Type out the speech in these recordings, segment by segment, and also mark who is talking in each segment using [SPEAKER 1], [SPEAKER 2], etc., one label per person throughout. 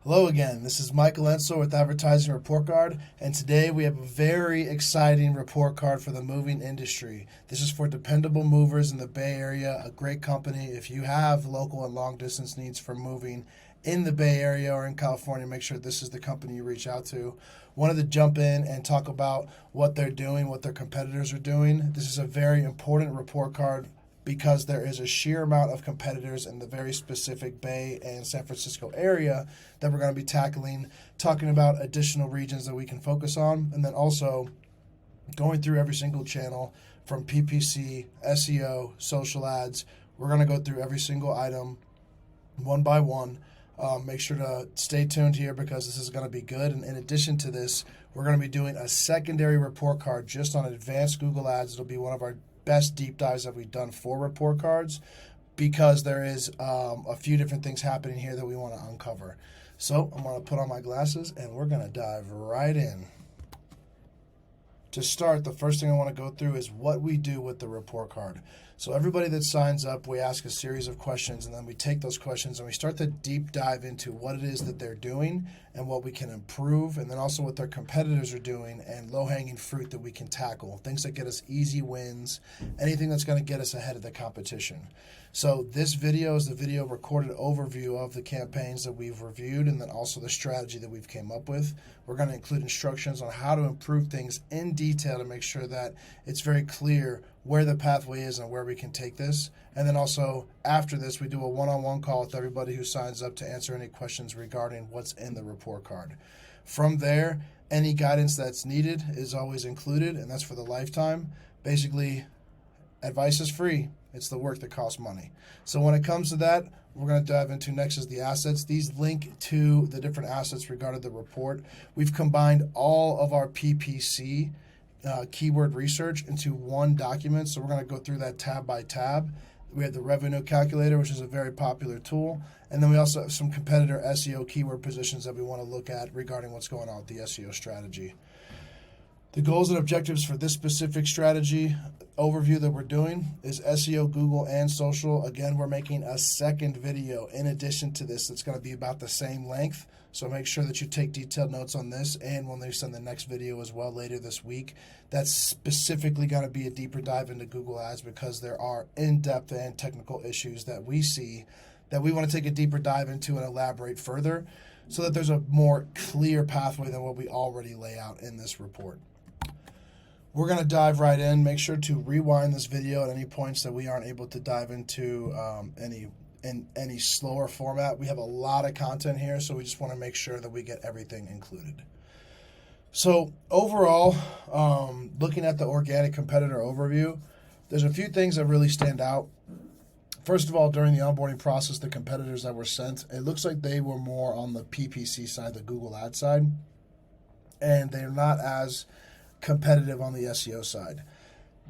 [SPEAKER 1] Hello again, this is Michael Ensor with Advertising Report Card, and today we have a very exciting report card for the moving industry. This is for Dependable Movers in the Bay Area, a great company. If you have local and long distance needs for moving in the Bay Area or in California, make sure this is the company you reach out to. Wanted to jump in and talk about what they're doing, what their competitors are doing. This is a very important report card because there is a sheer amount of competitors in the very specific Bay and San Francisco area that we're going to be tackling, talking about additional regions that we can focus on, and then also going through every single channel from PPC, SEO, social ads. We're going to go through every single item one by one. Make sure to stay tuned here because this is going to be good. And in addition to this, we're going to be doing a secondary report card just on advanced Google ads. It'll be one of our best deep dives that we've done for report cards because there is a few different things happening here that we want to uncover. So I'm going to put on my glasses and we're going to dive right in. To start, the first thing I want to go through is what we do with the report card. So everybody that signs up, we ask a series of questions, and then we take those questions and we start to deep dive into what it is that they're doing and what we can improve, and then also what their competitors are doing and low-hanging fruit that we can tackle, things that get us easy wins, anything that's going to get us ahead of the competition. So this video is the video recorded overview of the campaigns that we've reviewed and then also the strategy that we've came up with. We're going to include instructions on how to improve things in detail to make sure that it's very clear where the pathway is and where we can take this. And then also after this, we do a one-on-one call with everybody who signs up to answer any questions regarding what's in the report card. From there, any guidance that's needed is always included, and that's for the lifetime. Basically, advice is free. It's the work that costs money. So when it comes to that, we're going to dive into next is the assets. These link to the different assets regarding the report. We've combined all of our PPC keyword research into one document. So we're going to go through that tab by tab. We have the revenue calculator, which is a very popular tool. And then we also have some competitor SEO keyword positions that we want to look at regarding what's going on with the SEO strategy. The goals and objectives for this specific strategy overview that we're doing is SEO, Google, and social. Again, we're making a second video in addition to this that's going to be about the same length. So make sure that you take detailed notes on this, and when they send the next video as well later this week, that's specifically going to be a deeper dive into Google Ads because there are in-depth and technical issues that we see that we want to take a deeper dive into and elaborate further so that there's a more clear pathway than what we already lay out in this report. We're going to dive right in. Make sure to rewind this video at any points that we aren't able to dive into any slower format. We have a lot of content here, so we just want to make sure that we get everything included. So overall, looking at the organic competitor overview, there's a few things that really stand out. First of all, during the onboarding process, the competitors that were sent, it looks like they were more on the PPC side, the Google Ads side, and they're not as competitive on the SEO side.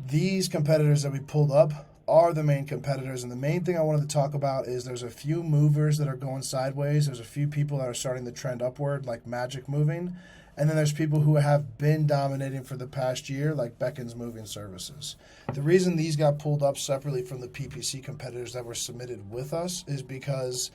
[SPEAKER 1] These competitors that we pulled up are the main competitors, and the main thing I wanted to talk about is there's a few movers that are going sideways. There's a few people that are starting to trend upward, like Magic Moving, and then there's people who have been dominating for the past year, like Beckon's Moving Services. The reason these got pulled up separately from the PPC competitors that were submitted with us is because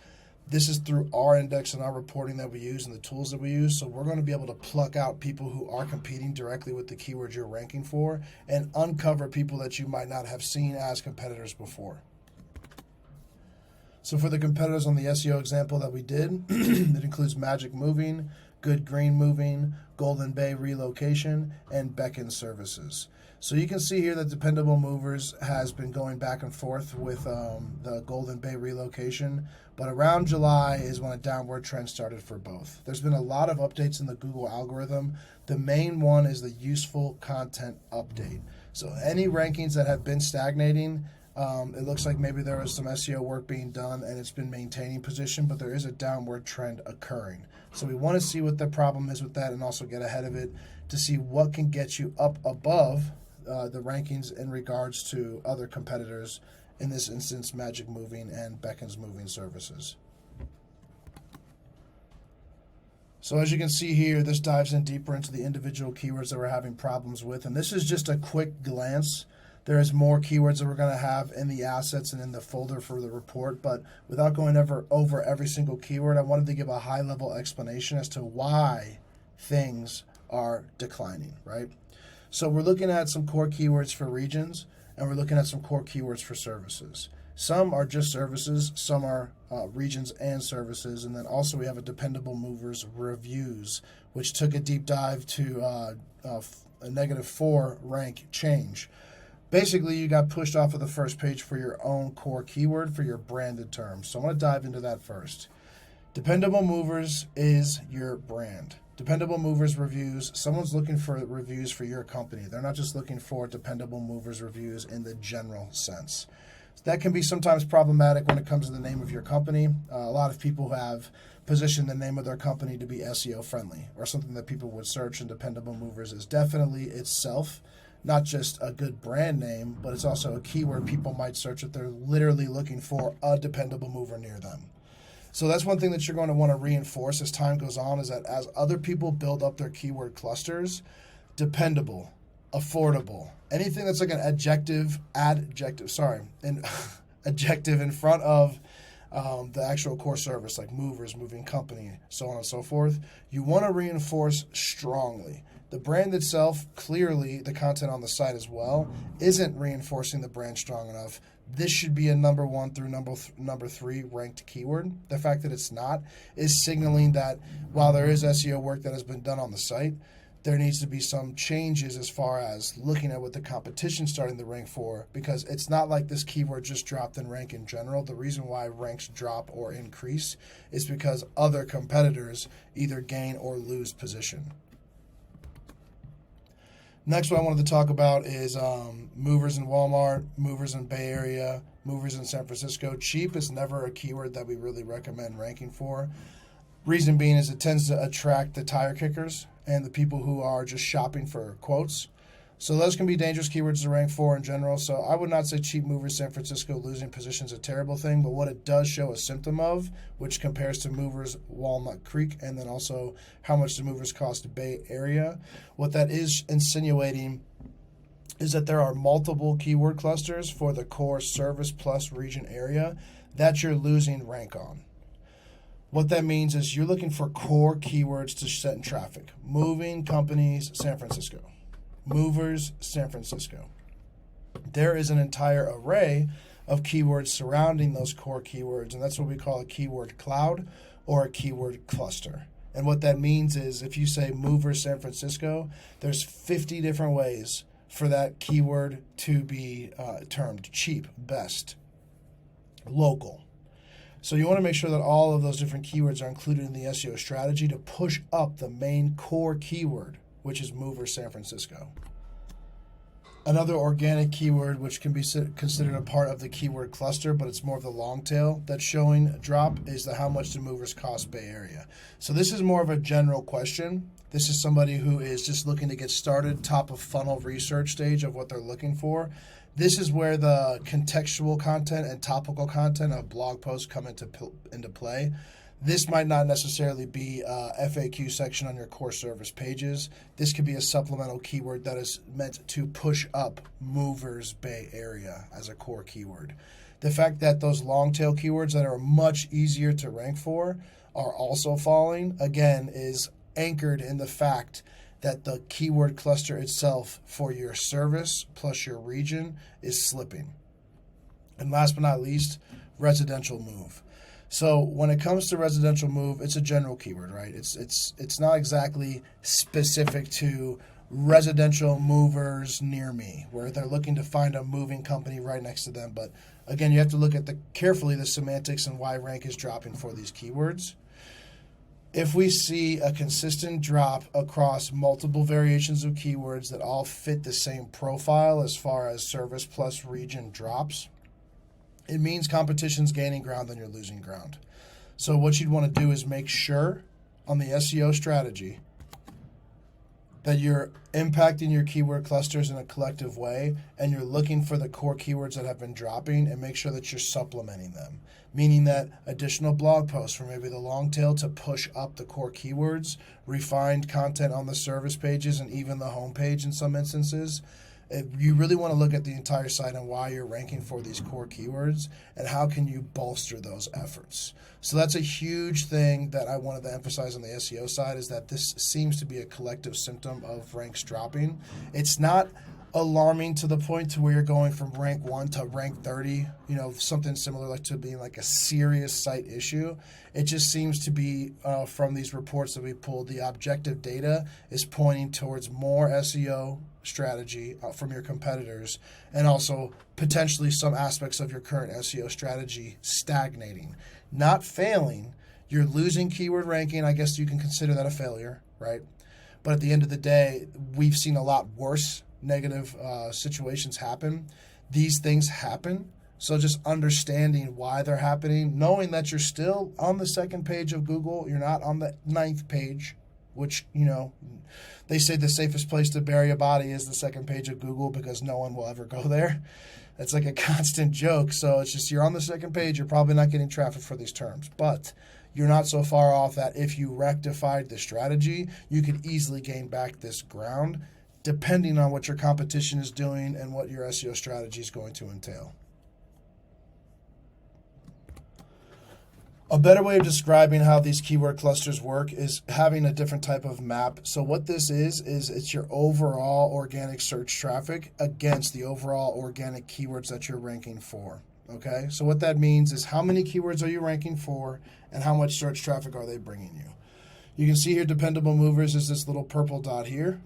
[SPEAKER 1] this is through our index and our reporting that we use and the tools that we use. So we're going to be able to pluck out people who are competing directly with the keywords you're ranking for and uncover people that you might not have seen as competitors before. So for the competitors on the SEO example that we did, it includes Magic Moving, Good Green Moving, Golden Bay Relocation, and Beckon Services. So you can see here that Dependable Movers has been going back and forth with the Golden Bay Relocation, but around July is when a downward trend started for both. There's been a lot of updates in the Google algorithm. The main one is the useful content update. So any rankings that have been stagnating, it looks like maybe there was some SEO work being done and it's been maintaining position, but there is a downward trend occurring. So we want to see what the problem is with that and also get ahead of it to see what can get you up above the rankings in regards to other competitors, in this instance Magic Moving and Beckon's Moving Services. So as you can see here, this dives in deeper into the individual keywords that we're having problems with, and this is just a quick glance. There's more keywords that we're going to have in the assets and in the folder for the report, but without going over every single keyword, I wanted to give a high-level explanation as to why things are declining, right? So we're looking at some core keywords for regions, and we're looking at some core keywords for services. Some are just services, some are regions and services, and then also we have a Dependable Movers Reviews, which took a deep dive to a -4 rank change. Basically, you got pushed off of the first page for your own core keyword for your branded term. So I want to dive into that first. Dependable Movers is your brand. Dependable Movers Reviews, someone's looking for reviews for your company. They're not just looking for Dependable Movers Reviews in the general sense. That can be sometimes problematic when it comes to the name of your company. A lot of people have positioned the name of their company to be SEO-friendly, or something that people would search, and Dependable Movers is definitely itself not just a good brand name, but it's also a keyword people might search if they're literally looking for a dependable mover near them. So that's one thing that you're going to want to reinforce as time goes on, is that as other people build up their keyword clusters, dependable, affordable, anything that's like an adjective in front of the actual core service, like movers, moving company, so on and so forth, you want to reinforce strongly. The brand itself, clearly the content on the site as well, isn't reinforcing the brand strong enough. This should be a number 1 through number 3 ranked keyword. The fact that it's not is signaling that while there is SEO work that has been done on the site, there needs to be some changes as far as looking at what the competition's starting to rank for, because it's not like this keyword just dropped in rank in general. The reason why ranks drop or increase is because other competitors either gain or lose position. Next one I wanted to talk about is movers in Walmart, movers in Bay Area, movers in San Francisco. Cheap is never a keyword that we really recommend ranking for. Reason being is it tends to attract the tire kickers and the people who are just shopping for quotes. So those can be dangerous keywords to rank for in general. So I would not say cheap movers San Francisco losing position is a terrible thing, but what it does show a symptom of, which compares to movers Walnut Creek, and then also how much the movers cost Bay Area, what that is insinuating is that there are multiple keyword clusters for the core service plus region area that you're losing rank on. What that means is you're looking for core keywords to set in traffic. Moving companies, San Francisco. Movers, San Francisco. There is an entire array of keywords surrounding those core keywords, and that's what we call a keyword cloud or a keyword cluster. And what that means is if you say Movers, San Francisco, there's 50 different ways for that keyword to be termed: cheap, best, local. So you want to make sure that all of those different keywords are included in the SEO strategy to push up the main core keyword, which is Movers San Francisco. Another organic keyword, which can be considered a part of the keyword cluster, but it's more of the long tail that's showing a drop, is the how much do movers cost Bay Area. So this is more of a general question. This is somebody who is just looking to get started, top of funnel research stage of what they're looking for. This is where the contextual content and topical content of blog posts come into play. This might not necessarily be a FAQ section on your core service pages. This could be a supplemental keyword that is meant to push up Movers Bay Area as a core keyword. The fact that those long tail keywords that are much easier to rank for are also falling, again, is anchored in the fact that the keyword cluster itself for your service plus your region is slipping. And last but not least, residential move. So when it comes to residential move, it's a general keyword, right? It's not exactly specific to residential movers near me, where they're looking to find a moving company right next to them. But again, you have to look at carefully the semantics and why rank is dropping for these keywords. If we see a consistent drop across multiple variations of keywords that all fit the same profile as far as service plus region drops, it means competition's gaining ground and you're losing ground. So what you'd want to do is make sure on the SEO strategy that you're impacting your keyword clusters in a collective way, and you're looking for the core keywords that have been dropping and make sure that you're supplementing them, meaning that additional blog posts for maybe the long tail to push up the core keywords, refined content on the service pages and even the homepage in some instances, You really want to look at the entire site and why you're ranking for these core keywords and how can you bolster those efforts. So that's a huge thing that I wanted to emphasize on the SEO side, is that this seems to be a collective symptom of ranks dropping. It's not alarming to the point to where you're going from rank 1 to rank 30, something similar like to being like a serious site issue. It just seems to be, from these reports that we pulled, the objective data is pointing towards more SEO strategy from your competitors, and also potentially some aspects of your current SEO strategy stagnating. Not failing, you're losing keyword ranking. I guess you can consider that a failure, right? But at the end of the day, we've seen a lot worse negative situations happen. These things happen. So just understanding why they're happening, knowing that you're still on the second page of Google, you're not on the 9th page, which, they say the safest place to bury a body is the second page of Google because no one will ever go there. That's like a constant joke. So it's just, you're on the second page, you're probably not getting traffic for these terms. But you're not so far off that if you rectified the strategy, you could easily gain back this ground, depending on what your competition is doing and what your SEO strategy is going to entail. A better way of describing how these keyword clusters work is having a different type of map. So what this is it's your overall organic search traffic against the overall organic keywords that you're ranking for. Okay, so what that means is how many keywords are you ranking for and how much search traffic are they bringing you. You can see here Dependable Movers is this little purple dot here.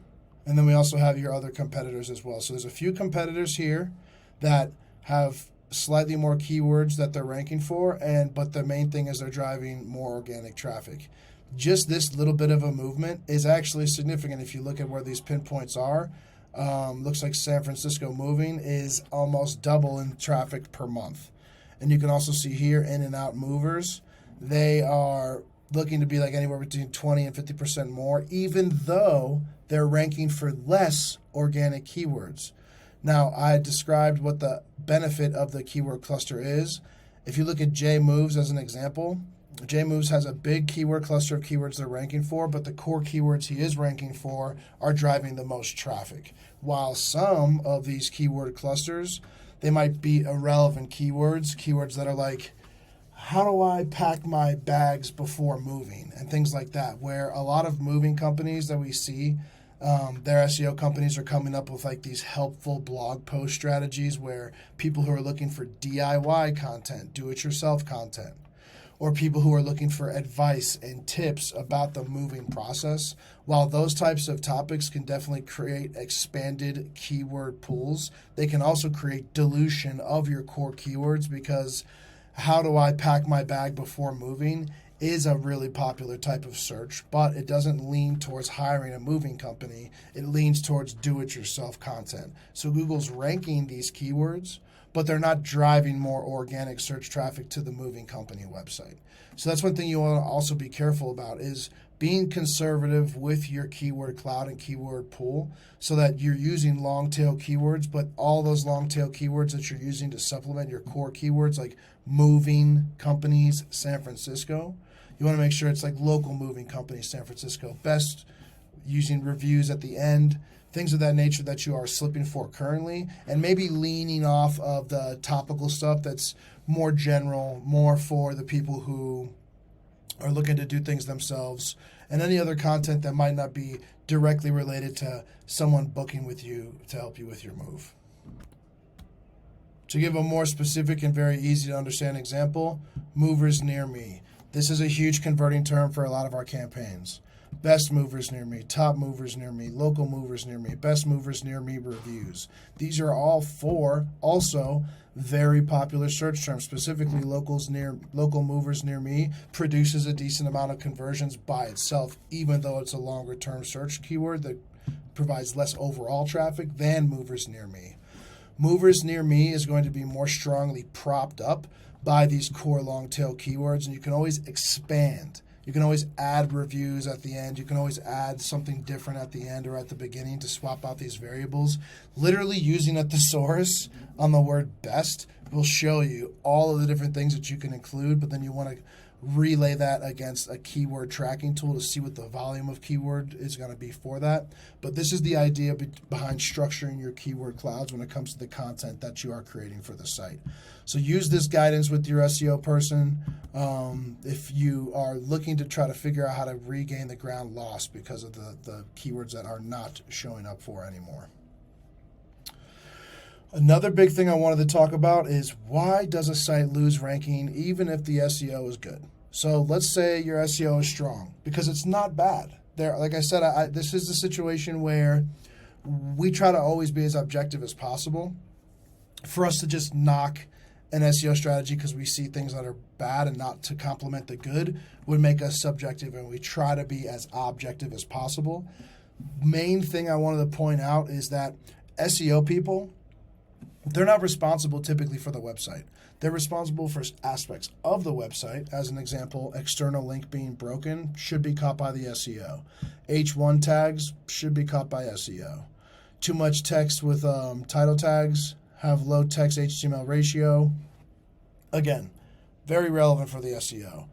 [SPEAKER 1] And then we also have your other competitors as well. So there's a few competitors here that have slightly more keywords that they're ranking for, but the main thing is they're driving more organic traffic. Just this little bit of a movement is actually significant if you look at where these pinpoints are. Looks like San Francisco moving is almost double in traffic per month. And you can also see here In and Out Movers, they are looking to be like anywhere between 20 and 50% more, even though they're ranking for less organic keywords. Now, I described what the benefit of the keyword cluster is. If you look at J Moves as an example, J Moves has a big keyword cluster of keywords they're ranking for, but the core keywords he is ranking for are driving the most traffic. While some of these keyword clusters, they might be irrelevant keywords that are like, how do I pack my bags before moving, and things like that, where a lot of moving companies that we see, their SEO companies are coming up with like these helpful blog post strategies where people who are looking for DIY content, do-it-yourself content, or people who are looking for advice and tips about the moving process. While those types of topics can definitely create expanded keyword pools, they can also create dilution of your core keywords, because how do I pack my bag before moving is a really popular type of search, but it doesn't lean towards hiring a moving company. It leans towards do-it-yourself content. So Google's ranking these keywords, but they're not driving more organic search traffic to the moving company website. So that's one thing you want to also be careful about, is being conservative with your keyword cloud and keyword pool so that you're using long tail keywords, but all those long tail keywords that you're using to supplement your core keywords like moving companies, San Francisco, you want to make sure it's like local moving companies, San Francisco, best using reviews at the end, things of that nature that you are slipping for currently, and maybe leaning off of the topical stuff that's more general, more for the people who are looking to do things themselves, and any other content that might not be directly related to someone booking with you to help you with your move. To give a more specific and very easy to understand example, movers near me. This is a huge converting term for a lot of our campaigns. Best movers near me, top movers near me, local movers near me, best movers near me reviews. These are all four also very popular search terms. Specifically, local movers near me produces a decent amount of conversions by itself, even though it's a longer term search keyword that provides less overall traffic than movers near me. Movers near me is going to be more strongly propped up by these core long tail keywords, and you can always expand. You can always add reviews at the end. You can always add something different at the end or at the beginning to swap out these variables. Literally using a thesaurus on the word best will show you all of the different things that you can include, but then you want to relay that against a keyword tracking tool to see what the volume of keyword is going to be for that. But this is the idea behind structuring your keyword clouds when it comes to the content that you are creating for the site. So use this guidance with your SEO person if you are looking to try to figure out how to regain the ground lost because of the keywords that are not showing up for anymore. Another big thing I wanted to talk about is why does a site lose ranking even if the SEO is good? So let's say your SEO is strong, because it's not bad. Like I said, this is the situation where we try to always be as objective as possible. For us to just knock an SEO strategy because we see things that are bad and not to complement the good would make us subjective, and we try to be as objective as possible. Main thing I wanted to point out is that SEO people, they're not responsible typically for the website. They're responsible for aspects of the website. As an example, external link being broken should be caught by the SEO. H1 tags should be caught by SEO. Too much text with title tags, have low text HTML ratio. Again, very relevant for the SEO.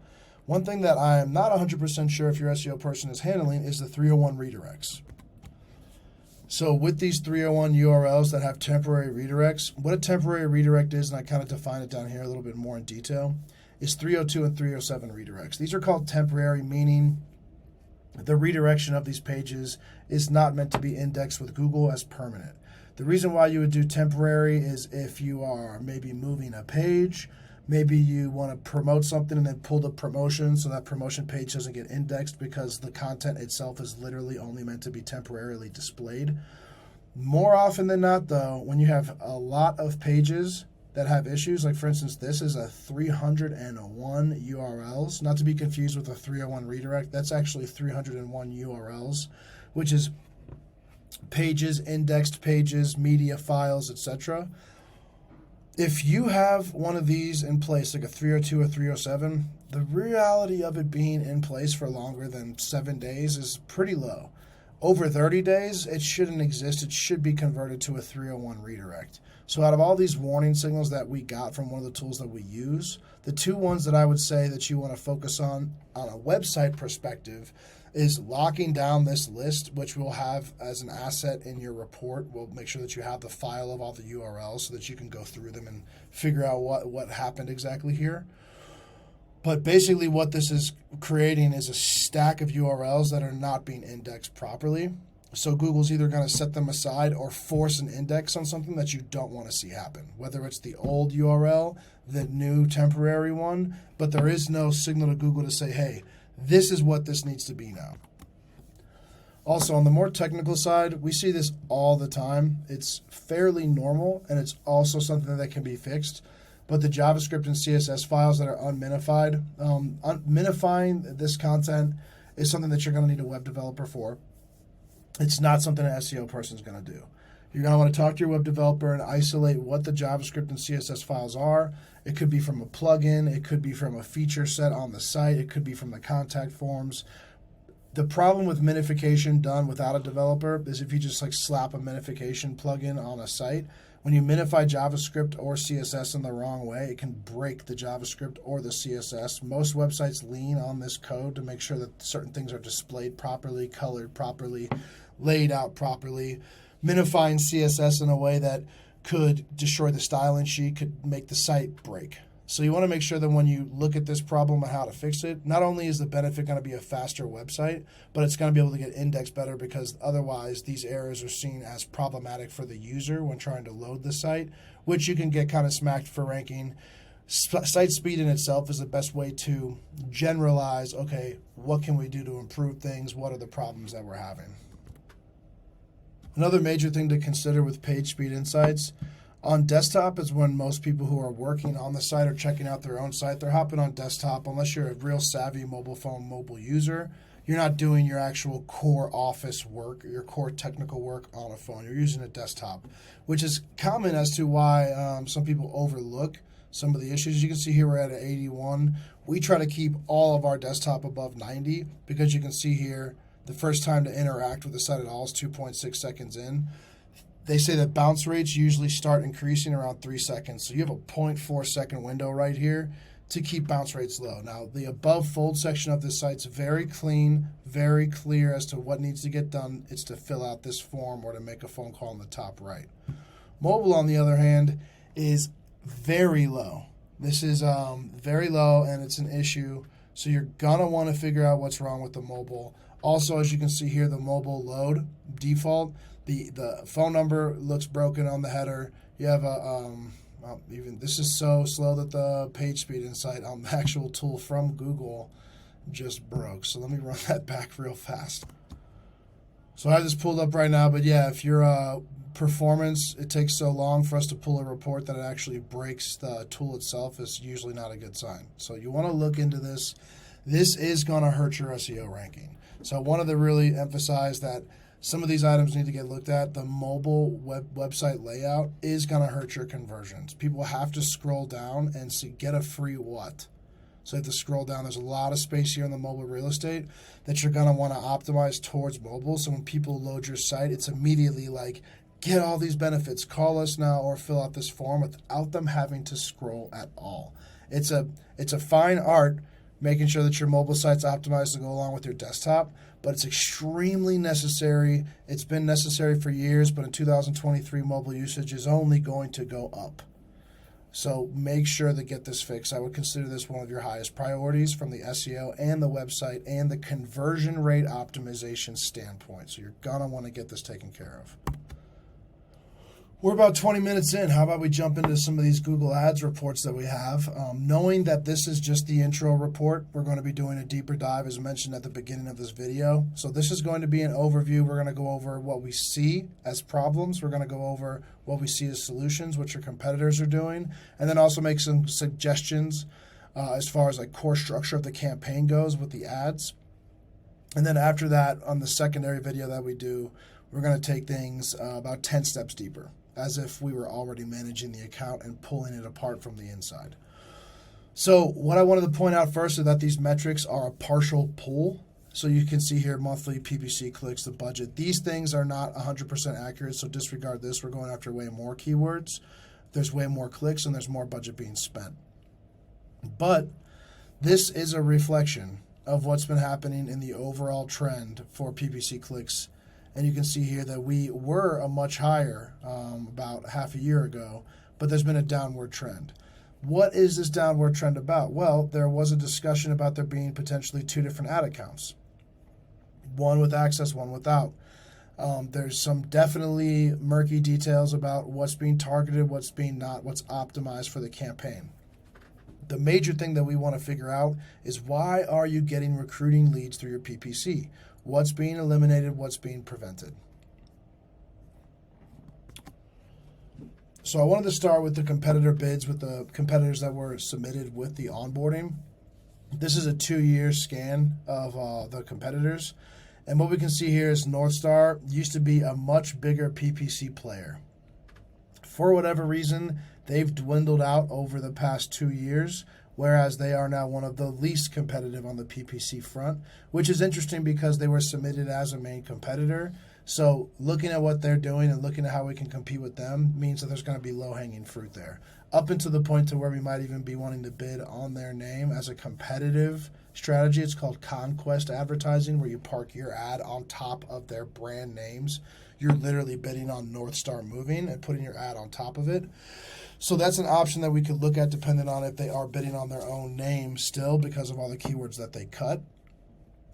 [SPEAKER 1] One thing that I am not 100% sure if your SEO person is handling is the 301 redirects. So with these 301 URLs that have temporary redirects, what a temporary redirect is, and I kind of define it down here a little bit more in detail, is 302 and 307 redirects. These are called temporary, meaning the redirection of these pages is not meant to be indexed with Google as permanent. The reason why you would do temporary is if you are maybe moving a page, maybe you want to promote something and then pull the promotion so that promotion page doesn't get indexed because the content itself is literally only meant to be temporarily displayed. More often than not, though, when you have a lot of pages that have issues, like for instance, this is a 301 URLs, not to be confused with a 301 redirect. That's actually 301 URLs, which is pages, indexed pages, media files, etc. If you have one of these in place, like a 302 or 307, the reality of it being in place for longer than 7 days is pretty low. Over 30 days, it shouldn't exist. It should be converted to a 301 redirect. So out of all these warning signals that we got from one of the tools that we use, the two ones that I would say that you want to focus on a website perspective is locking down this list, which we'll have as an asset in your report. We'll make sure that you have the file of all the URLs so that you can go through them and figure out what happened exactly here. But basically what this is creating is a stack of URLs that are not being indexed properly. So Google's either going to set them aside or force an index on something that you don't want to see happen, whether it's the old URL, the new temporary one, but there is no signal to Google to say, hey, this is what this needs to be now. Also, on the more technical side, we see this all the time. It's fairly normal, and it's also something that can be fixed. But the JavaScript and CSS files that are unminified, minifying this content is something that you're going to need a web developer for. It's not something an SEO person is going to do. You're going to want to talk to your web developer and isolate what the JavaScript and CSS files are. It could be from a plugin. It could be from a feature set on the site. It could be from the contact forms. The problem with minification done without a developer is if you just like slap a minification plugin on a site, when you minify JavaScript or CSS in the wrong way, it can break the JavaScript or the CSS. Most websites lean on this code to make sure that certain things are displayed properly, colored properly, laid out properly. Minifying CSS in a way that could destroy the styling sheet could make the site break. So you want to make sure that when you look at this problem and how to fix it, not only is the benefit going to be a faster website, but it's going to be able to get indexed better, because otherwise these errors are seen as problematic for the user when trying to load the site, which you can get kind of smacked for ranking. Site speed in itself is the best way to generalize, okay, what can we do to improve things? What are the problems that we're having? Another major thing to consider with page speed insights on desktop is when most people who are working on the site or checking out their own site, they're hopping on desktop. Unless you're a real savvy mobile user, you're not doing your actual core office work, your core technical work on a phone. You're using a desktop, which is common as to why some people overlook some of the issues. You can see here we're at an 81. We try to keep all of our desktop above 90 because you can see here the first time to interact with the site at all is 2.6 seconds in. They say that bounce rates usually start increasing around 3 seconds. So you have a 0.4 second window right here to keep bounce rates low. Now, the above fold section of this site's very clean, very clear as to what needs to get done. It's to fill out this form or to make a phone call in the top right. Mobile, on the other hand, is very low. This is very low, and it's an issue. So you're going to want to figure out what's wrong with the mobile. Also, as you can see here, the mobile load default, the phone number looks broken on the header. You have a even this is so slow that the page speed insight on the actual tool from Google just broke. So let me run that back real fast. So I have this pulled up right now, but yeah, if your performance, it takes so long for us to pull a report that it actually breaks the tool itself, is usually not a good sign. So you want to look into this. This is going to hurt your SEO ranking. So I wanted to really emphasize that some of these items need to get looked at. The mobile website layout is going to hurt your conversions. People have to scroll down and see, get a free what. So you have to scroll down. There's a lot of space here in the mobile real estate that you're going to want to optimize towards mobile. So when people load your site, it's immediately like, get all these benefits, call us now, or fill out this form without them having to scroll at all. It's a fine art making sure that your mobile site's optimized to go along with your desktop, but it's extremely necessary. It's been necessary for years, but in 2023, mobile usage is only going to go up. So make sure to get this fixed. I would consider this one of your highest priorities from the SEO and the website and the conversion rate optimization standpoint. So you're going to want to get this taken care of. We're about 20 minutes in. How about we jump into some of these Google Ads reports that we have? Knowing that this is just the intro report, we're going to be doing a deeper dive as mentioned at the beginning of this video. So this is going to be an overview. We're going to go over what we see as problems. We're going to go over what we see as solutions, what your competitors are doing, and then also make some suggestions as far as like core structure of the campaign goes with the ads. And then after that, on the secondary video that we do, we're going to take things about 10 steps deeper, as if we were already managing the account and pulling it apart from the inside. So what I wanted to point out first is that these metrics are a partial pull. So you can see here monthly PPC clicks, the budget. These things are not 100% accurate, so disregard this. We're going after way more keywords. There's way more clicks, and there's more budget being spent. But this is a reflection of what's been happening in the overall trend for PPC clicks. And you can see here that we were a much higher about half a year ago, but there's been a downward trend. What is this downward trend about? Well, there was a discussion about there being potentially two different ad accounts, one with access, one without. There's some definitely murky details about what's being targeted, what's being not, what's optimized for the campaign. The major thing that we want to figure out is, why are you getting recruiting leads through your PPC? What's being eliminated? What's being prevented? So I wanted to start with the competitor bids, with the competitors that were submitted with the onboarding. This is a 2-year scan of the competitors. And what we can see here is Northstar used to be a much bigger PPC player. For whatever reason, they've dwindled out over the past 2 years, whereas they are now one of the least competitive on the PPC front, which is interesting because they were submitted as a main competitor. So looking at what they're doing and looking at how we can compete with them means that there's going to be low-hanging fruit there, up until the point to where we might even be wanting to bid on their name as a competitive strategy. It's called conquest advertising, where you park your ad on top of their brand names. You're literally bidding on Northstar Moving and putting your ad on top of it. So that's an option that we could look at, depending on if they are bidding on their own name still because of all the keywords that they cut.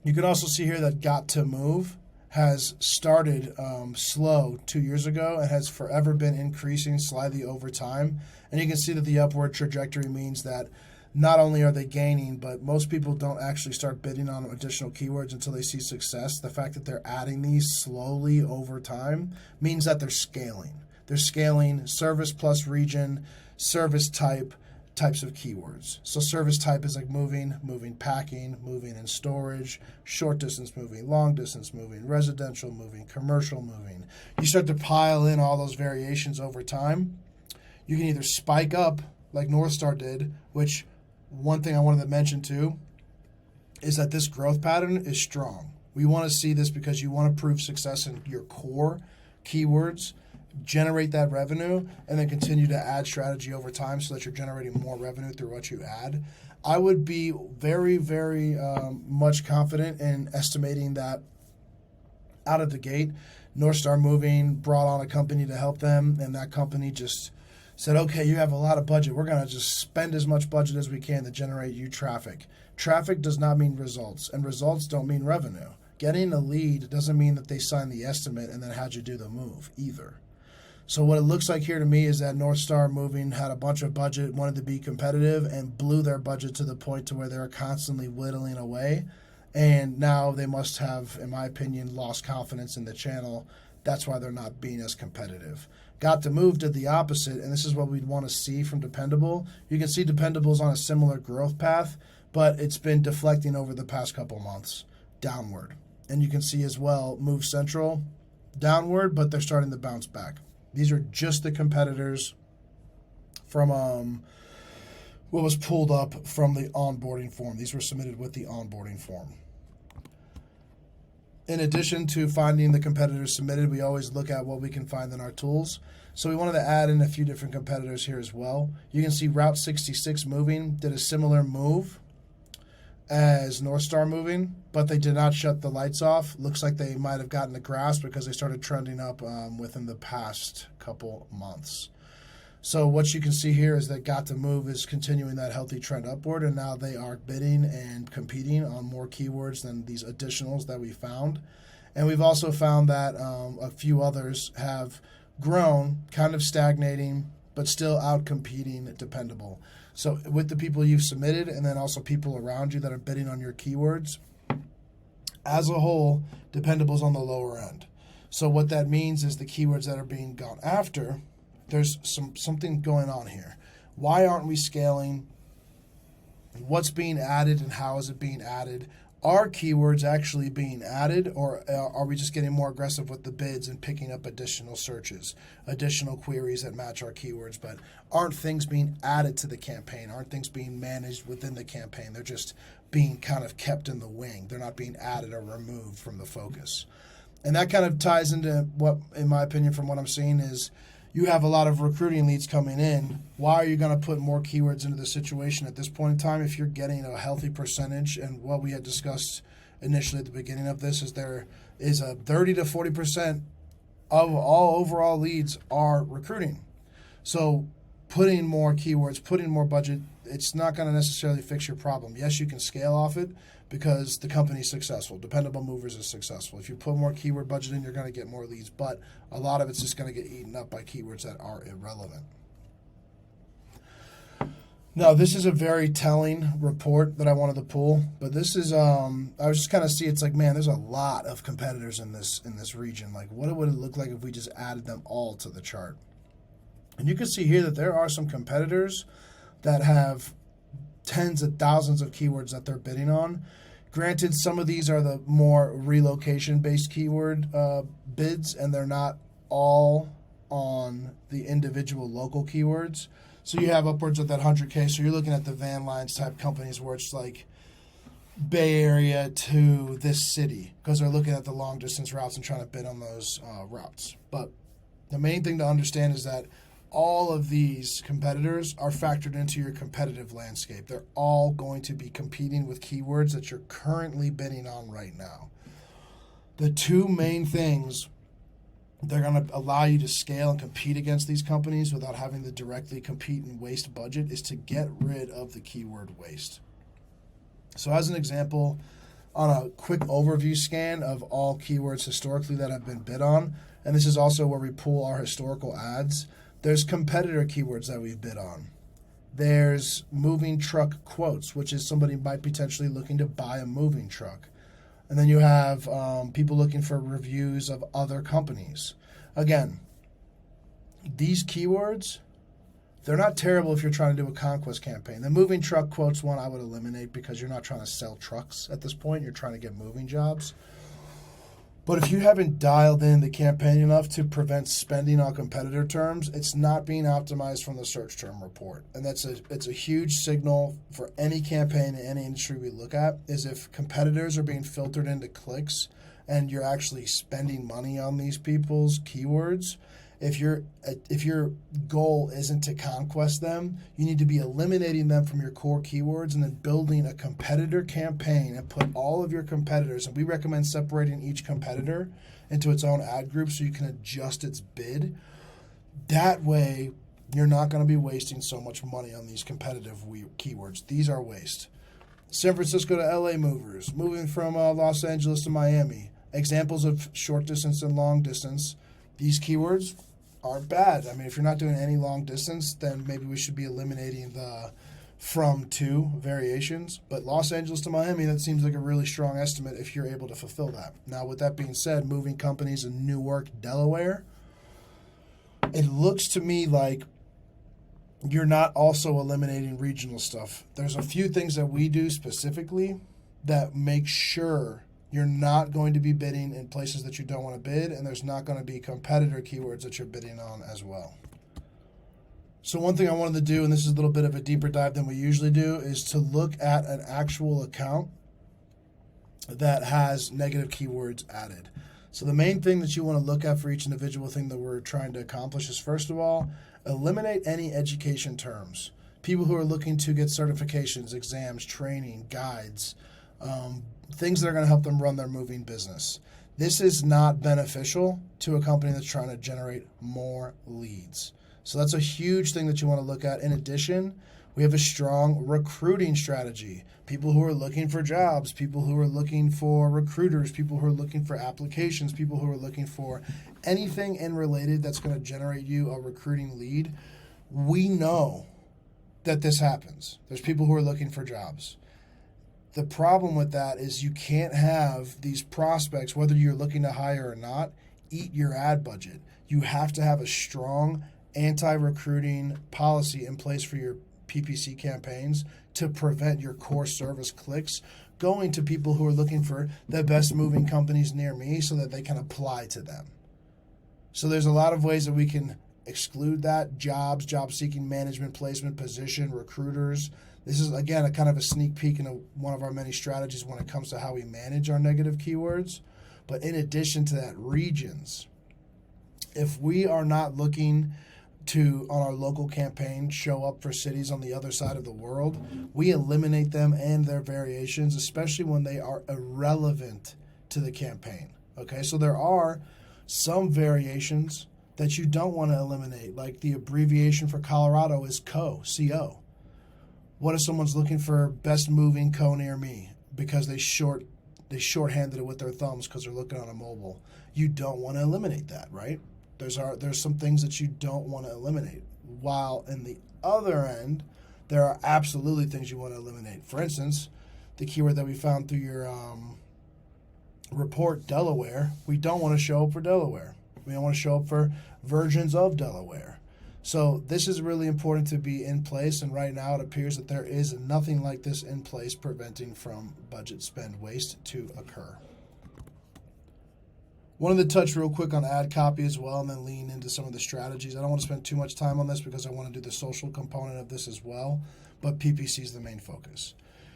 [SPEAKER 1] You can also see here that Got to Move has started slow 2 years ago and has forever been increasing slightly over time. And you can see that the upward trajectory means that not only are they gaining, but most people don't actually start bidding on additional keywords until they see success. The fact that they're adding these slowly over time means that they're scaling. They're scaling service plus region, service type, types of keywords. So service type is like moving, moving packing, moving and storage, short distance moving, long distance moving, residential moving, commercial moving. You start to pile in all those variations over time. You can either spike up like Northstar did, which one thing I wanted to mention too is that this growth pattern is strong. We want to see this because you want to prove success in your core keywords. generate that revenue, and then continue to add strategy over time so that you're generating more revenue through what you add. I would be very, very much confident in estimating that out of the gate, North Star Moving brought on a company to help them, and that company just said, okay, you have a lot of budget. We're going to just spend as much budget as we can to generate you traffic. Traffic does not mean results, and results don't mean revenue. Getting a lead doesn't mean that they signed the estimate and then had you do the move either. So what it looks like here to me is that North Star Moving had a bunch of budget, wanted to be competitive, and blew their budget to the point to where they're constantly whittling away. And now they must have, in my opinion, lost confidence in the channel. That's why they're not being as competitive. Got to Move did the opposite, and this is what we'd want to see from Dependable. You can see Dependable's on a similar growth path, but it's been deflecting over the past couple months, downward. And you can see as well, Move Central, downward, but they're starting to bounce back. These are just the competitors from what was pulled up from the onboarding form. These were submitted with the onboarding form. In addition to finding the competitors submitted, we always look at what we can find in our tools. So we wanted to add in a few different competitors here as well. You can see Route 66 Moving did a similar move as North Star Moving, but they did not shut the lights off. Looks like they might have gotten a grasp because they started trending up within the past couple months. So what you can see here is that Got to Move is continuing that healthy trend upward, and now they are bidding and competing on more keywords than these additionals that we found. And we've also found that a few others have grown, kind of stagnating, but still out-competing Dependable. So with the people you've submitted and then also people around you that are bidding on your keywords, as a whole, Dependable's on the lower end. So what that means is the keywords that are being gone after, there's something going on here. Why aren't we scaling? What's being added and how is it being added? Are keywords actually being added, or are we just getting more aggressive with the bids and picking up additional searches, additional queries that match our keywords, but aren't things being added to the campaign? Aren't things being managed within the campaign? They're just being kind of kept in the wing. They're not being added or removed from the focus. And that kind of ties into what, in my opinion, from what I'm seeing is you have a lot of recruiting leads coming in. Why are you going to put more keywords into the situation at this point in time if you're getting a healthy percentage? And what we had discussed initially at the beginning of this is there is a 30 to 40% of all overall leads are recruiting. So putting more keywords, putting more budget, it's not going to necessarily fix your problem. Yes, you can scale off it because the company's successful. Dependable Movers is successful. If you put more keyword budget in, you're going to get more leads, but a lot of it's just going to get eaten up by keywords that are irrelevant. Now, this is a very telling report that I wanted to pull, but this is, I was just kind of see, it's like, man, there's a lot of competitors in this region. Like, what would it look like if we just added them all to the chart? And you can see here that there are some competitors that have tens of thousands of keywords that they're bidding on. Granted, some of these are the more relocation-based keyword bids, and they're not all on the individual local keywords. So you have upwards of that 100K. So you're looking at the van lines type companies where it's like Bay Area to this city because they're looking at the long distance routes and trying to bid on those routes. But the main thing to understand is that all of these competitors are factored into your competitive landscape. They're all going to be competing with keywords that you're currently bidding on right now. The two main things they're going to allow you to scale and compete against these companies without having to directly compete and waste budget is to get rid of the keyword waste. So as an example, on a quick overview scan of all keywords historically that have been bid on, and this is also where we pull our historical ads, there's competitor keywords that we've bid on. There's moving truck quotes, which is somebody might potentially looking to buy a moving truck. And then you have people looking for reviews of other companies. Again, these keywords, they're not terrible if you're trying to do a conquest campaign. The moving truck quotes one I would eliminate because you're not trying to sell trucks at this point. You're trying to get moving jobs. But if you haven't dialed in the campaign enough to prevent spending on competitor terms, it's not being optimized from the search term report. And it's a huge signal for any campaign in any industry we look at, is if competitors are being filtered into clicks and you're actually spending money on these people's keywords If your goal isn't to conquest them, you need to be eliminating them from your core keywords and then building a competitor campaign and put all of your competitors, and we recommend separating each competitor into its own ad group so you can adjust its bid. That way, you're not going to be wasting so much money on these competitive keywords. These are waste. San Francisco to LA movers, moving from Los Angeles to Miami. Examples of short distance and long distance. These keywords aren't bad. I mean, if you're not doing any long distance, then maybe we should be eliminating the from to variations. But Los Angeles to Miami, that seems like a really strong estimate if you're able to fulfill that. Now, with that being said, moving companies in Newark, Delaware, it looks to me like you're not also eliminating regional stuff. There's a few things that we do specifically that make sure you're not going to be bidding in places that you don't want to bid, and there's not going to be competitor keywords that you're bidding on as well. So one thing I wanted to do, and this is a little bit of a deeper dive than we usually do, is to look at an actual account that has negative keywords added. So the main thing that you want to look at for each individual thing that we're trying to accomplish is, first of all, eliminate any education terms. People who are looking to get certifications, exams, training, guides, things that are going to help them run their moving business. This is not beneficial to a company that's trying to generate more leads. So that's a huge thing that you want to look at. In addition, we have a strong recruiting strategy. People who are looking for jobs, people who are looking for recruiters, people who are looking for applications, people who are looking for anything in related that's going to generate you a recruiting lead. We know that this happens. There's people who are looking for jobs. The problem with that is you can't have these prospects, whether you're looking to hire or not, eat your ad budget. You have to have a strong anti-recruiting policy in place for your PPC campaigns to prevent your core service clicks going to people who are looking for the best moving companies near me so that they can apply to them. So there's a lot of ways that we can exclude that. Jobs, job-seeking management, placement, position, recruiters. This is, again, a kind of a sneak peek into one of our many strategies when it comes to how we manage our negative keywords. But in addition to that, regions. If we are not looking to, on our local campaign, show up for cities on the other side of the world, we eliminate them and their variations, especially when they are irrelevant to the campaign. Okay, so there are some variations that you don't want to eliminate, like the abbreviation for Colorado is CO. What if someone's looking for best moving co near me because they shorthanded it with their thumbs because they're looking on a mobile? You don't want to eliminate that, right? There's some things that you don't want to eliminate. While in the other end, there are absolutely things you want to eliminate. For instance, the keyword that we found through your report, Delaware, we don't want to show up for Delaware. We don't want to show up for versions of Delaware. So this is really important to be in place, and right now it appears that there is nothing like this in place preventing from budget spend waste to occur. Wanted to touch real quick on ad copy as well and then lean into some of the strategies. I don't want to spend too much time on this because I want to do the social component of this as well, but PPC is the main focus.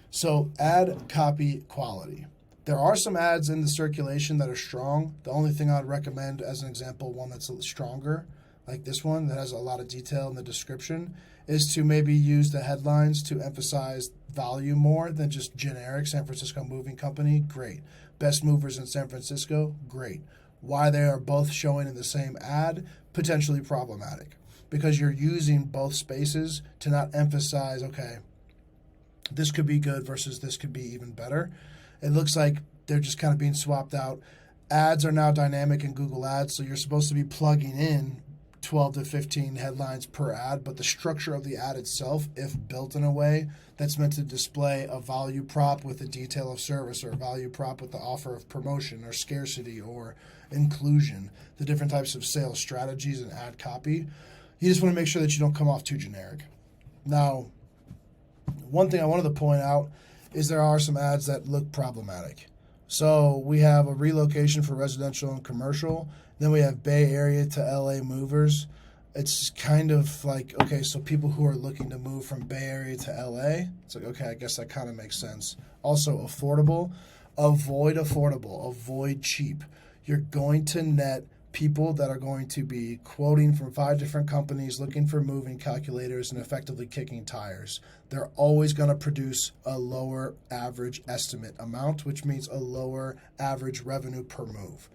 [SPEAKER 1] So ad copy quality. There are some ads in the circulation that are strong. The only thing I'd recommend as an example, one that's stronger, like this one that has a lot of detail in the description, is to maybe use the headlines to emphasize value more than just generic San Francisco moving company. Great. Best movers in San Francisco. Great. Why they are both showing in the same ad, potentially problematic, because you're using both spaces to not emphasize, okay, this could be good versus this could be even better. It looks like they're just kind of being swapped out. Ads are now dynamic in Google Ads, so you're supposed to be plugging in 12 to 15 headlines per ad, but the structure of the ad itself, if built in a way that's meant to display a value prop with a detail of service, or a value prop with the offer of promotion or scarcity or inclusion, the different types of sales strategies and ad copy, you just want to make sure that you don't come off too generic. Now, one thing I wanted to point out is there are some ads that look problematic. So we have a relocation for residential and commercial. Then we have Bay Area to LA movers. It's kind of like, okay, so people who are looking to move from Bay Area to LA, it's like, okay, I guess that kind of makes sense. Also, affordable. Avoid affordable. Avoid cheap. You're going to net people that are going to be quoting from 5 different companies, looking for moving calculators and effectively kicking tires. They're always going to produce a lower average estimate amount, which means a lower average revenue per move.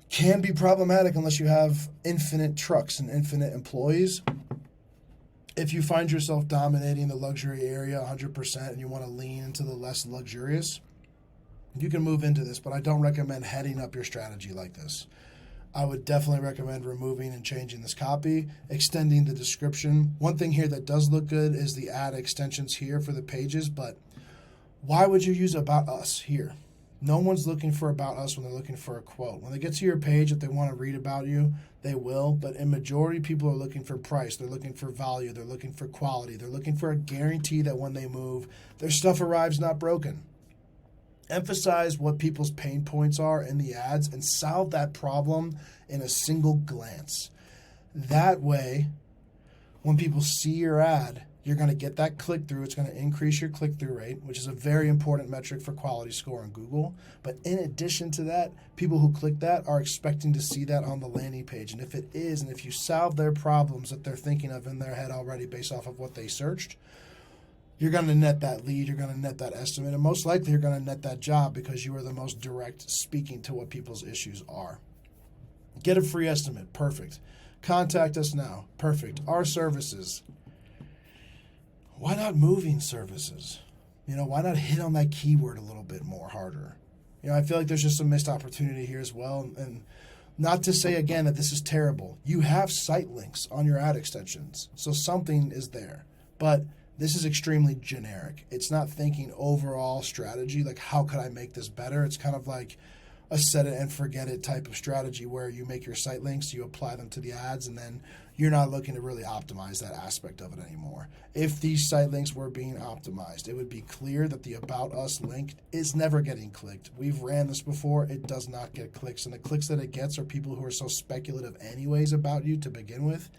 [SPEAKER 1] Can be problematic unless you have infinite trucks and infinite employees. If you find yourself dominating the luxury area 100% and you want to lean into the less luxurious, you can move into this, but I don't recommend heading up your strategy like this. I would definitely recommend removing and changing this copy, extending the description. One thing here that does look good is the add extensions here for the pages, but why would you use About Us here? No one's looking for About Us when they're looking for a quote. When they get to your page, if they want to read about you, they will, but in majority, people are looking for price, they're looking for value, they're looking for quality, they're looking for a guarantee that when they move, their stuff arrives not broken. Emphasize what people's pain points are in the ads and solve that problem in a single glance. That way, when people see your ad, you're going to get that click-through. It's going to increase your click-through rate, which is a very important metric for quality score on Google. But in addition to that, people who click that are expecting to see that on the landing page. And if it is, and if you solve their problems that they're thinking of in their head already based off of what they searched, you're going to net that lead, you're going to net that estimate, and most likely you're going to net that job because you are the most direct speaking to what people's issues are. Get a free estimate. Perfect. Contact us now. Perfect. Our services. Why not moving services? Why not hit on that keyword a little bit more harder? I feel like there's just a missed opportunity here as well. And not to say, again, that this is terrible. You have site links on your ad extensions, so something is there. But this is extremely generic. It's not thinking overall strategy, like how could I make this better? It's kind of like a set it and forget it type of strategy where you make your site links, you apply them to the ads, and then you're not looking to really optimize that aspect of it anymore. If these site links were being optimized, it would be clear that the About Us link is never getting clicked. We've ran this before. It does not get clicks, and the clicks that it gets are people who are so speculative anyways about you to begin with.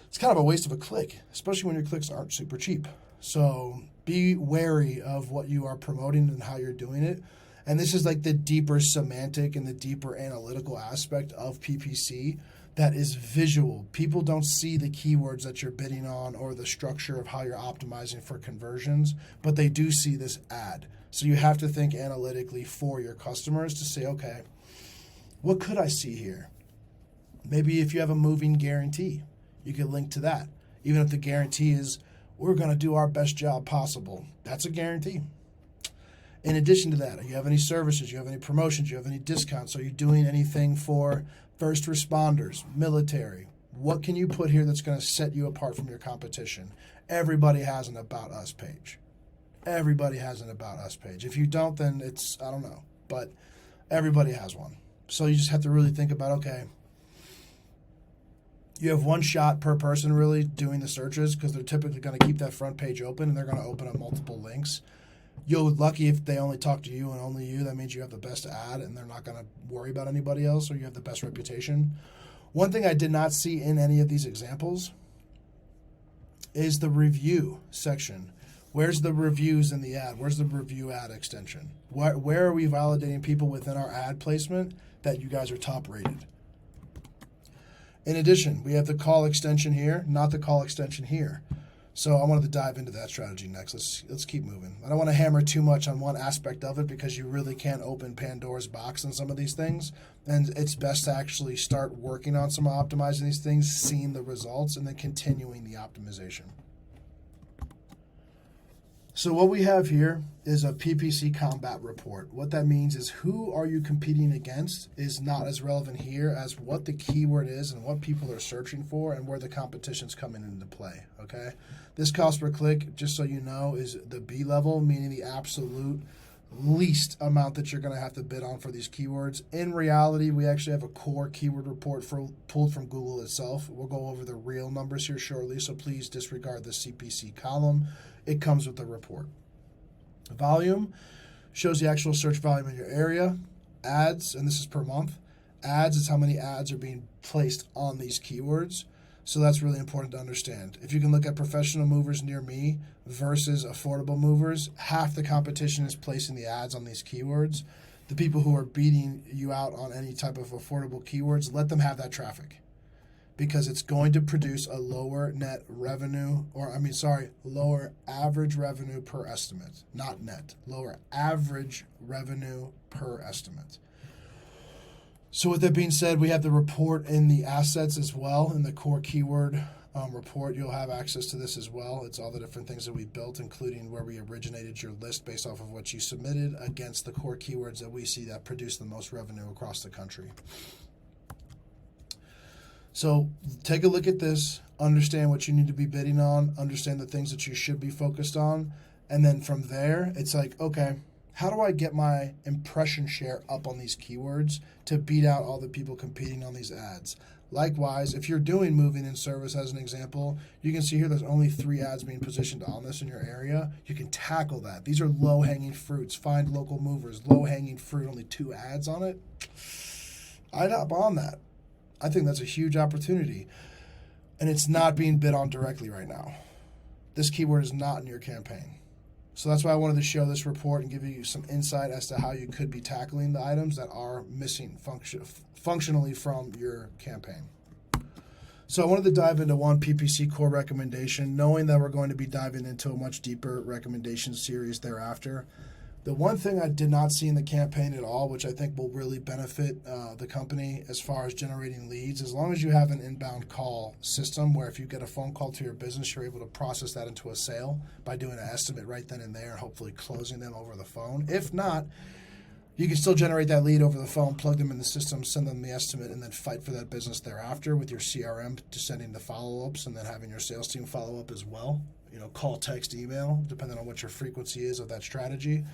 [SPEAKER 1] It's kind of a waste of a click, especially when your clicks aren't super cheap. So be wary of what you are promoting and how you're doing it. And this is like the deeper semantic and the deeper analytical aspect of PPC that is visual. People don't see the keywords that you're bidding on or the structure of how you're optimizing for conversions, but they do see this ad. So you have to think analytically for your customers to say, okay, what could I see here? Maybe if you have a moving guarantee, you can link to that. Even if the guarantee is, we're going to do our best job possible. That's a guarantee. In addition to that, do you have any services? Do you have any promotions? Do you have any discounts? Are you doing anything for first responders, military? What can you put here that's going to set you apart from your competition? Everybody has an About Us page. Everybody has an About Us page. If you don't, then it's, I don't know. But everybody has one. So you just have to really think about, okay, you have one shot per person really doing the searches because they're typically going to keep that front page open and they're going to open up multiple links. You'll be lucky if they only talk to you and only you. That means you have the best ad and they're not going to worry about anybody else, or you have the best reputation. One thing I did not see in any of these examples is the review section. Where's the reviews in the ad? Where's the review ad extension? Where are we validating people within our ad placement that you guys are top rated? In addition, we have the call extension here, not the call extension here. So I wanted to dive into that strategy next. Let's keep moving. I don't want to hammer too much on one aspect of it because you really can't open Pandora's box on some of these things. And it's best to actually start working on some optimizing these things, seeing the results, and then continuing the optimization. So what we have here is a PPC combat report. What that means is who are you competing against is not as relevant here as what the keyword is and what people are searching for and where the competition's coming into play, okay? This cost per click, just so you know, is the B level, meaning the absolute least amount that you're going to have to bid on for these keywords. In reality, we actually have a core keyword report pulled from Google itself. We'll go over the real numbers here shortly, so please disregard the CPC column. It comes with the report. Volume shows the actual search volume in your area. Ads, and this is per month. Ads is how many ads are being placed on these keywords. So that's really important to understand. If you can look at professional movers near me versus affordable movers, half the competition is placing the ads on these keywords. the people who are beating you out on any type of affordable keywords, let them have that traffic, because it's going to produce a lower net revenue, lower average revenue per estimate, not net, lower average revenue per estimate. So with that being said, we have the report in the assets as well. In the core keyword report, you'll have access to this as well. It's all the different things that we built, including where we originated your list based off of what you submitted against the core keywords that we see that produce the most revenue across the country. So take a look at this, understand what you need to be bidding on, understand the things that you should be focused on, and then from there, it's like, okay, how do I get my impression share up on these keywords to beat out all the people competing on these ads? Likewise, if you're doing moving and service as an example, you can see here there's only 3 ads being positioned on this in your area. You can tackle that. These are low-hanging fruits. Find local movers, low-hanging fruit, only 2 ads on it. I'd hop on that. I think that's a huge opportunity. And it's not being bid on directly right now. This keyword is not in your campaign. So that's why I wanted to show this report and give you some insight as to how you could be tackling the items that are missing functionally from your campaign. So I wanted to dive into one PPC core recommendation, knowing that we're going to be diving into a much deeper recommendation series thereafter. The one thing I did not see in the campaign at all, which I think will really benefit the company as far as generating leads, as long as you have an inbound call system where if you get a phone call to your business, you're able to process that into a sale by doing an estimate right then and there and hopefully closing them over the phone. If not, you can still generate that lead over the phone, plug them in the system, send them the estimate, and then fight for that business thereafter with your CRM to sending the follow-ups and then having your sales team follow up as well. Call, text, email, depending on what your frequency is of that strategy.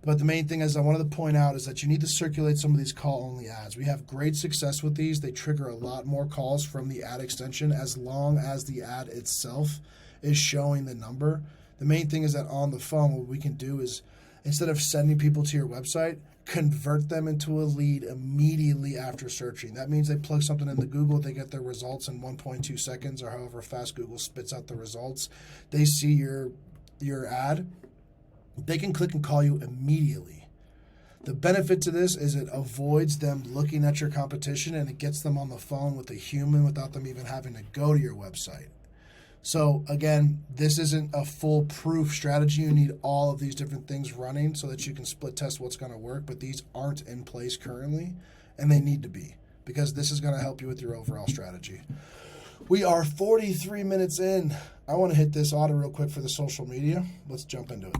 [SPEAKER 1] But the main thing is I wanted to point out is that you need to circulate some of these call-only ads. We have great success with these. They trigger a lot more calls from the ad extension as long as the ad itself is showing the number. The main thing is that on the phone, what we can do is instead of sending people to your website, convert them into a lead immediately after searching. That means they plug something into Google, they get their results in 1.2 seconds or however fast Google spits out the results. They see your ad. They can click and call you immediately. The benefit to this is it avoids them looking at your competition and it gets them on the phone with a human without them even having to go to your website. So again, this isn't a foolproof strategy. You need all of these different things running so that you can split test what's going to work, but these aren't in place currently and they need to be because this is going to help you with your overall strategy. We are 43 minutes in. I want to hit this audit real quick for the social media. Let's jump into it.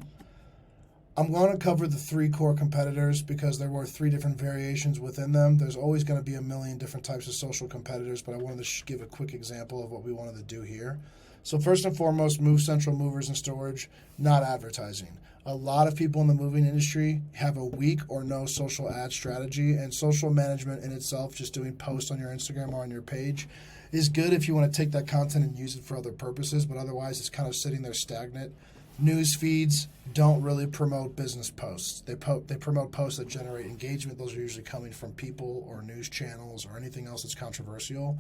[SPEAKER 1] I'm going to cover the 3 core competitors because there were 3 different variations within them. There's always going to be a million different types of social competitors, but I wanted to give a quick example of what we wanted to do here. So first and foremost, Move Central Movers and Storage, not advertising. A lot of people in the moving industry have a weak or no social ad strategy, and social management in itself, just doing posts on your Instagram or on your page, is good if you want to take that content and use it for other purposes, but otherwise it's kind of sitting there stagnant. News feeds don't really promote business posts. They promote posts that generate engagement. Those are usually coming from people or news channels or anything else that's controversial.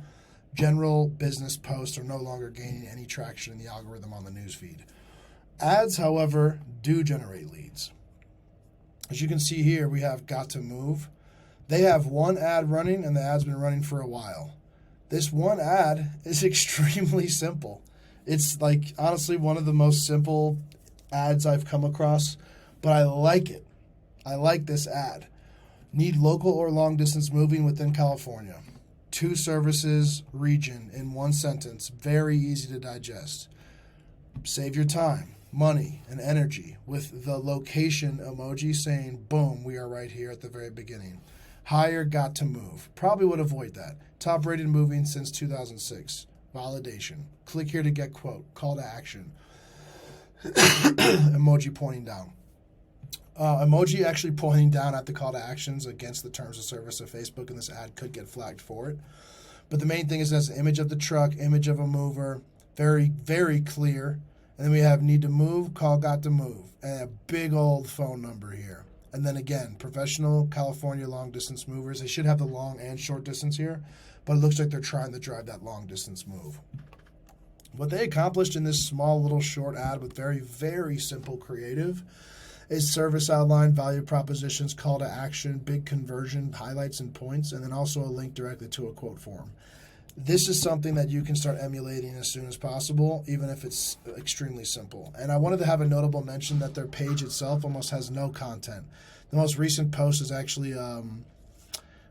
[SPEAKER 1] General business posts are no longer gaining any traction in the algorithm on the news feed. Ads, however, do generate leads. As you can see here, we have Got to Move. They have one ad running, and the ad's been running for a while. This one ad is extremely simple. It's like, honestly, one of the most simple ads I've come across, but I like it. I like this ad. Need local or long distance moving within California. 2 services, region in 1 sentence. Very easy to digest. Save your time, money, and energy with the location emoji saying, boom, we are right here at the very beginning. Hire Got to Move. Probably would avoid that. Top rated moving since 2006. Validation. Click here to get quote. Call to action. Emoji pointing down. Emoji actually pointing down at the call to actions against the terms of service of Facebook, and this ad could get flagged for it. But the main thing is that's an image of the truck, image of a mover, very, very clear. And then we have need to move, call Got to Move, and a big old phone number here. And then again, professional California long distance movers. They should have the long and short distance here, but it looks like they're trying to drive that long distance move. What they accomplished in this small little short ad with very, very simple creative is service outline, value propositions, call to action, big conversion, highlights and points, and then also a link directly to a quote form. This is something that you can start emulating as soon as possible, even if it's extremely simple. And I wanted to have a notable mention that their page itself almost has no content. The most recent post is actually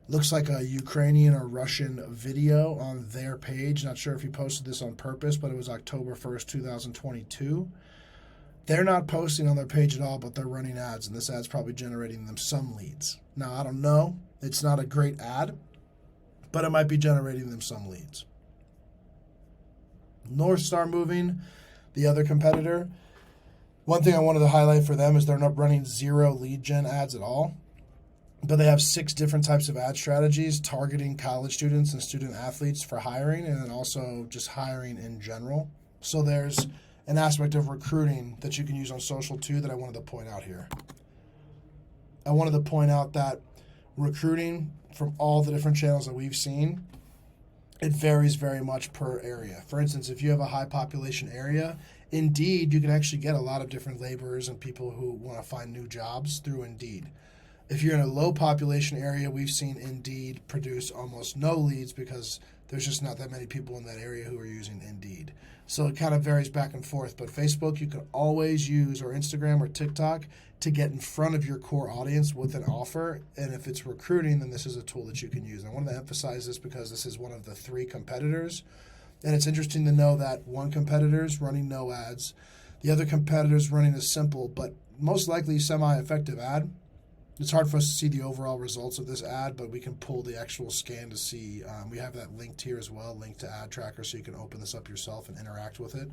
[SPEAKER 1] looks like a Ukrainian or Russian video on their page. Not sure if he posted this on purpose, but it was October 1st, 2022. They're not posting on their page at all, but they're running ads, and this ad's probably generating them some leads. Now, I don't know. It's not a great ad, but it might be generating them some leads. North Star Moving, the other competitor, one thing I wanted to highlight for them is they're not running 0 lead gen ads at all, but they have 6 different types of ad strategies targeting college students and student athletes for hiring, and then also just hiring in general. So there's an aspect of recruiting that you can use on social too that I wanted to point out here. I wanted to point out that recruiting from all the different channels that we've seen, it varies very much per area. For instance, if you have a high population area, Indeed, you can actually get a lot of different laborers and people who want to find new jobs through Indeed. If you're in a low population area, we've seen Indeed produce almost no leads because there's just not that many people in that area who are using Indeed. So it kind of varies back and forth. But Facebook, you can always use, or Instagram or TikTok, to get in front of your core audience with an offer. And if it's recruiting, then this is a tool that you can use. And I wanted to emphasize this because this is one of the 3 competitors. And it's interesting to know that one competitor is running no ads. The other competitor is running a simple but most likely semi-effective ad. It's hard for us to see the overall results of this ad, but we can pull the actual scan to see. We have that linked here as well, linked to Ad Tracker, so you can open this up yourself and interact with it.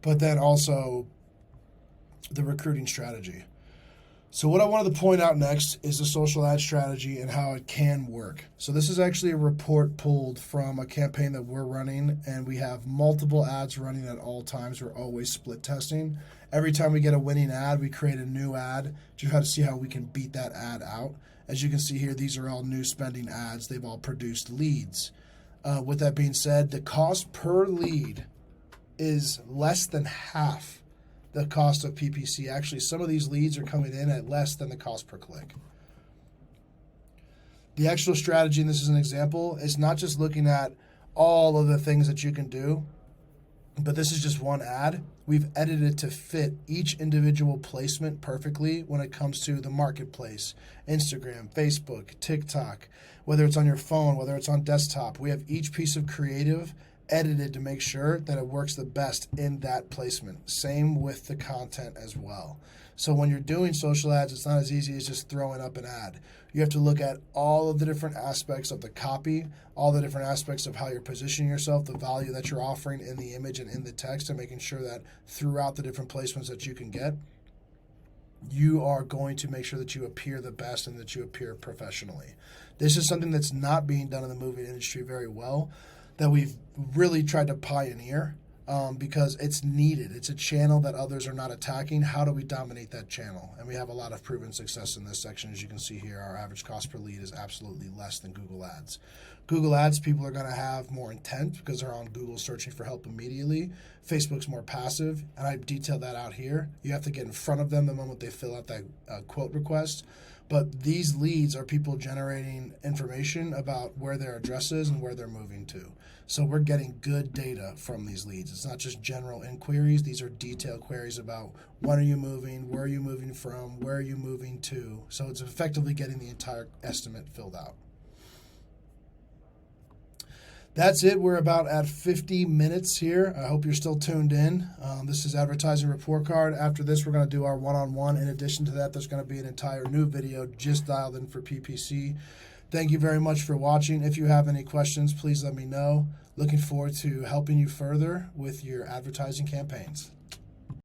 [SPEAKER 1] But then also the recruiting strategy. So what I wanted to point out next is the social ad strategy and how it can work. So this is actually a report pulled from a campaign that we're running, and we have multiple ads running at all times. We're always split testing. Every time we get a winning ad, we create a new ad to try to see how we can beat that ad out. As you can see here, these are all new spending ads. They've all produced leads. With that being said, the cost per lead is less than half the cost of PPC. Actually, some of these leads are coming in at less than the cost per click. The actual strategy, and this is an example, is not just looking at all of the things that you can do, but this is just one ad. We've edited it to fit each individual placement perfectly when it comes to the marketplace, Instagram, Facebook, TikTok, whether it's on your phone, whether it's on desktop. We have each piece of creative edited to make sure that it works the best in that placement. Same with the content as well. So when you're doing social ads, it's not as easy as just throwing up an ad. You have to look at all of the different aspects of the copy, all the different aspects of how you're positioning yourself, the value that you're offering in the image and in the text, and making sure that throughout the different placements that you can get, you are going to make sure that you appear the best and that you appear professionally. This is something that's not being done in the movie industry very well, that we've really tried to pioneer because it's needed. It's a channel that others are not attacking. How do we dominate that channel? And we have a lot of proven success in this section. As you can see here, our average cost per lead is absolutely less than Google Ads. Google Ads, people are going to have more intent because they're on Google searching for help immediately. Facebook's more passive, and I detailed that out here. You have to get in front of them the moment they fill out that quote request. But these leads are people generating information about where their address is and where they're moving to. So we're getting good data from these leads. It's not just general inquiries. These are detailed queries about when are you moving, where are you moving from, where are you moving to. So it's effectively getting the entire estimate filled out. That's it. We're about at 50 minutes here. I hope you're still tuned in. This is Advertising Report Card. After this, we're going to do our one-on-one. In addition to that, there's going to be an entire new video just dialed in for PPC. Thank you very much for watching. If you have any questions, please let me know. Looking forward to helping you further with your advertising campaigns.